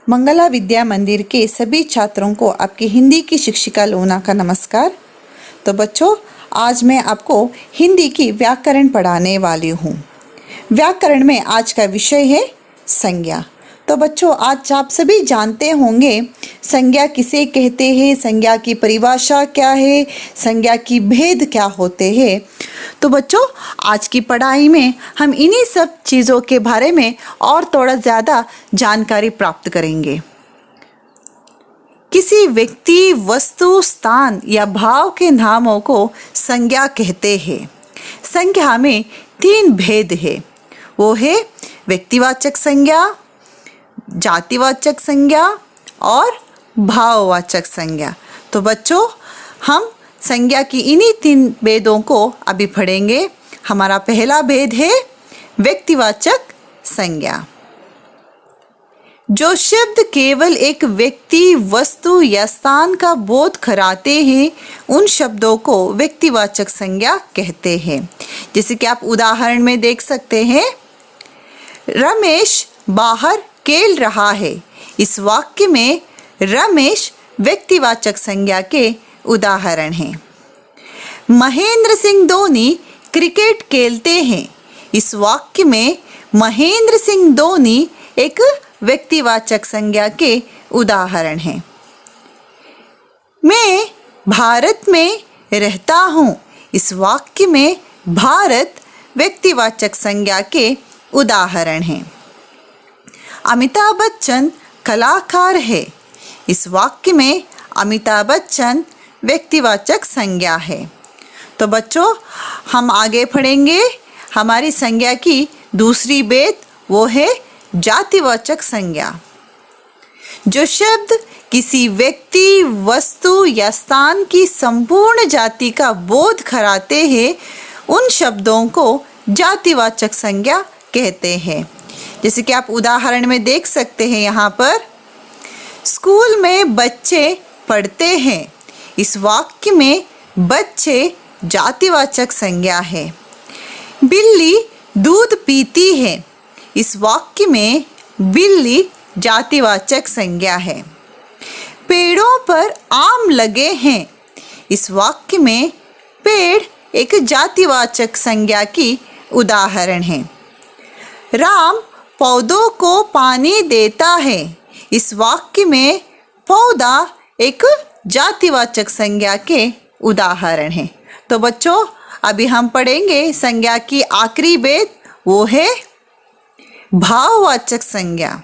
मंगला विद्या मंदिर के सभी छात्रों को आपकी हिंदी की शिक्षिका लोना का नमस्कार। तो बच्चों, आज मैं आपको हिंदी की व्याकरण पढ़ाने वाली हूँ। व्याकरण में आज का विषय है संज्ञा। तो बच्चों, आज आप सभी जानते होंगे संज्ञा किसे कहते हैं, संज्ञा की परिभाषा क्या है, संज्ञा की भेद क्या होते हैं। तो बच्चों, आज की पढ़ाई में हम इन्हीं सब चीज़ों के बारे में और थोड़ा ज़्यादा जानकारी प्राप्त करेंगे। किसी व्यक्ति, वस्तु, स्थान या भाव के नामों को संज्ञा कहते हैं। संज्ञा में 3 भेद है, वो है व्यक्तिवाचक संज्ञा, जातिवाचक संज्ञा और भाववाचक संज्ञा। तो बच्चों, हम संज्ञा की इन्हीं 3 भेदों को अभी पढ़ेंगे। हमारा पहला भेद है व्यक्तिवाचक संज्ञा। जो शब्द केवल एक व्यक्ति, वस्तु या स्थान का बोध कराते हैं, उन शब्दों को व्यक्तिवाचक संज्ञा कहते हैं। जैसे कि आप उदाहरण में देख सकते हैं, रमेश बाहर खेल रहा है। इस वाक्य में रमेश व्यक्तिवाचक संज्ञा के उदाहरण हैं। महेंद्र सिंह धोनी क्रिकेट खेलते हैं। इस वाक्य में महेंद्र सिंह धोनी एक व्यक्तिवाचक संज्ञा के उदाहरण हैं। मैं भारत में रहता हूँ। इस वाक्य में भारत व्यक्तिवाचक संज्ञा के उदाहरण हैं। अमिताभ बच्चन कलाकार है। इस वाक्य में अमिताभ बच्चन व्यक्तिवाचक संज्ञा है। तो बच्चों, हम आगे पढ़ेंगे हमारी संज्ञा की दूसरी भेद, वो है जातिवाचक संज्ञा। जो शब्द किसी व्यक्ति, वस्तु या स्थान की संपूर्ण जाति का बोध कराते हैं, उन शब्दों को जातिवाचक संज्ञा कहते हैं। जैसे कि आप उदाहरण में देख सकते हैं, यहाँ पर स्कूल में बच्चे पढ़ते हैं। इस वाक्य में बच्चे जातिवाचक संज्ञा है। बिल्ली दूध पीती है। इस वाक्य में बिल्ली जातिवाचक संज्ञा है। पेड़ों पर आम लगे हैं। इस वाक्य में पेड़ एक जातिवाचक संज्ञा की उदाहरण है। राम पौधों को पानी देता है। इस वाक्य में पौधा एक जातिवाचक संज्ञा के उदाहरण है। तो बच्चों, अभी हम पढ़ेंगे संज्ञा की आखिरी भेद, वो है भाववाचक संज्ञा।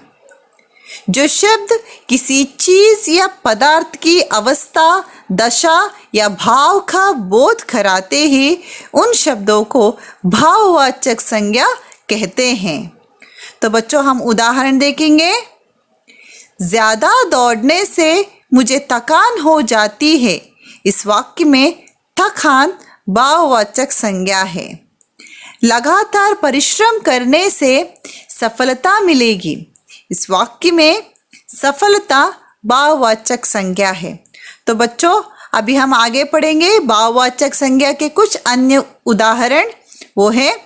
जो शब्द किसी चीज या पदार्थ की अवस्था, दशा या भाव का बोध कराते हैं, उन शब्दों को भाववाचक संज्ञा कहते हैं। तो बच्चों, हम उदाहरण देखेंगे। ज्यादा दौड़ने से मुझे थकान हो जाती है। इस वाक्य में थकान भाववाचक संज्ञा है। लगातार परिश्रम करने से सफलता मिलेगी। इस वाक्य में सफलता भाववाचक संज्ञा है। तो बच्चों, अभी हम आगे पढ़ेंगे भाववाचक संज्ञा के कुछ अन्य उदाहरण, वो है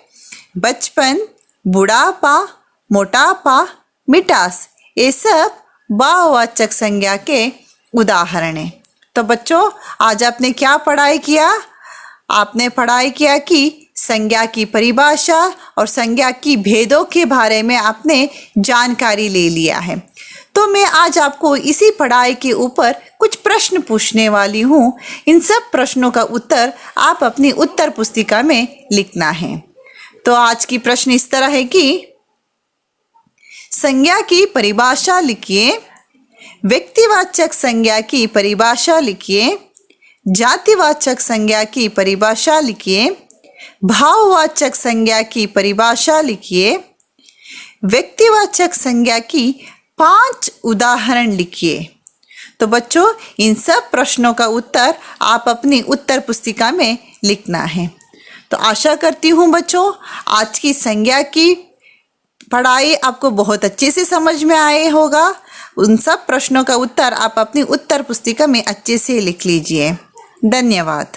बचपन, बुढ़ापा, मोटापा, मिठास। ये सब भाववाचक संज्ञा के उदाहरण हैं। तो बच्चों, आज आपने क्या पढ़ाई किया? आपने पढ़ाई किया कि संज्ञा की परिभाषा और संज्ञा की भेदों के बारे में आपने जानकारी ले लिया है। तो मैं आज आपको इसी पढ़ाई के ऊपर कुछ प्रश्न पूछने वाली हूँ। इन सब प्रश्नों का उत्तर आप अपनी उत्तर पुस्तिका में लिखना है। तो आज की प्रश्न इस तरह है कि संज्ञा की परिभाषा लिखिए, व्यक्तिवाचक संज्ञा की परिभाषा लिखिए, जातिवाचक संज्ञा की परिभाषा लिखिए, भाववाचक संज्ञा की परिभाषा लिखिए, व्यक्तिवाचक संज्ञा की 5 उदाहरण लिखिए। तो बच्चों, इन सब प्रश्नों का उत्तर आप अपनी उत्तर पुस्तिका में लिखना है। तो आशा करती हूँ बच्चों, आज की संज्ञा की पढ़ाई आपको बहुत अच्छे से समझ में आए होगा। उन सब प्रश्नों का उत्तर आप अपनी उत्तर पुस्तिका में अच्छे से लिख लीजिए। धन्यवाद।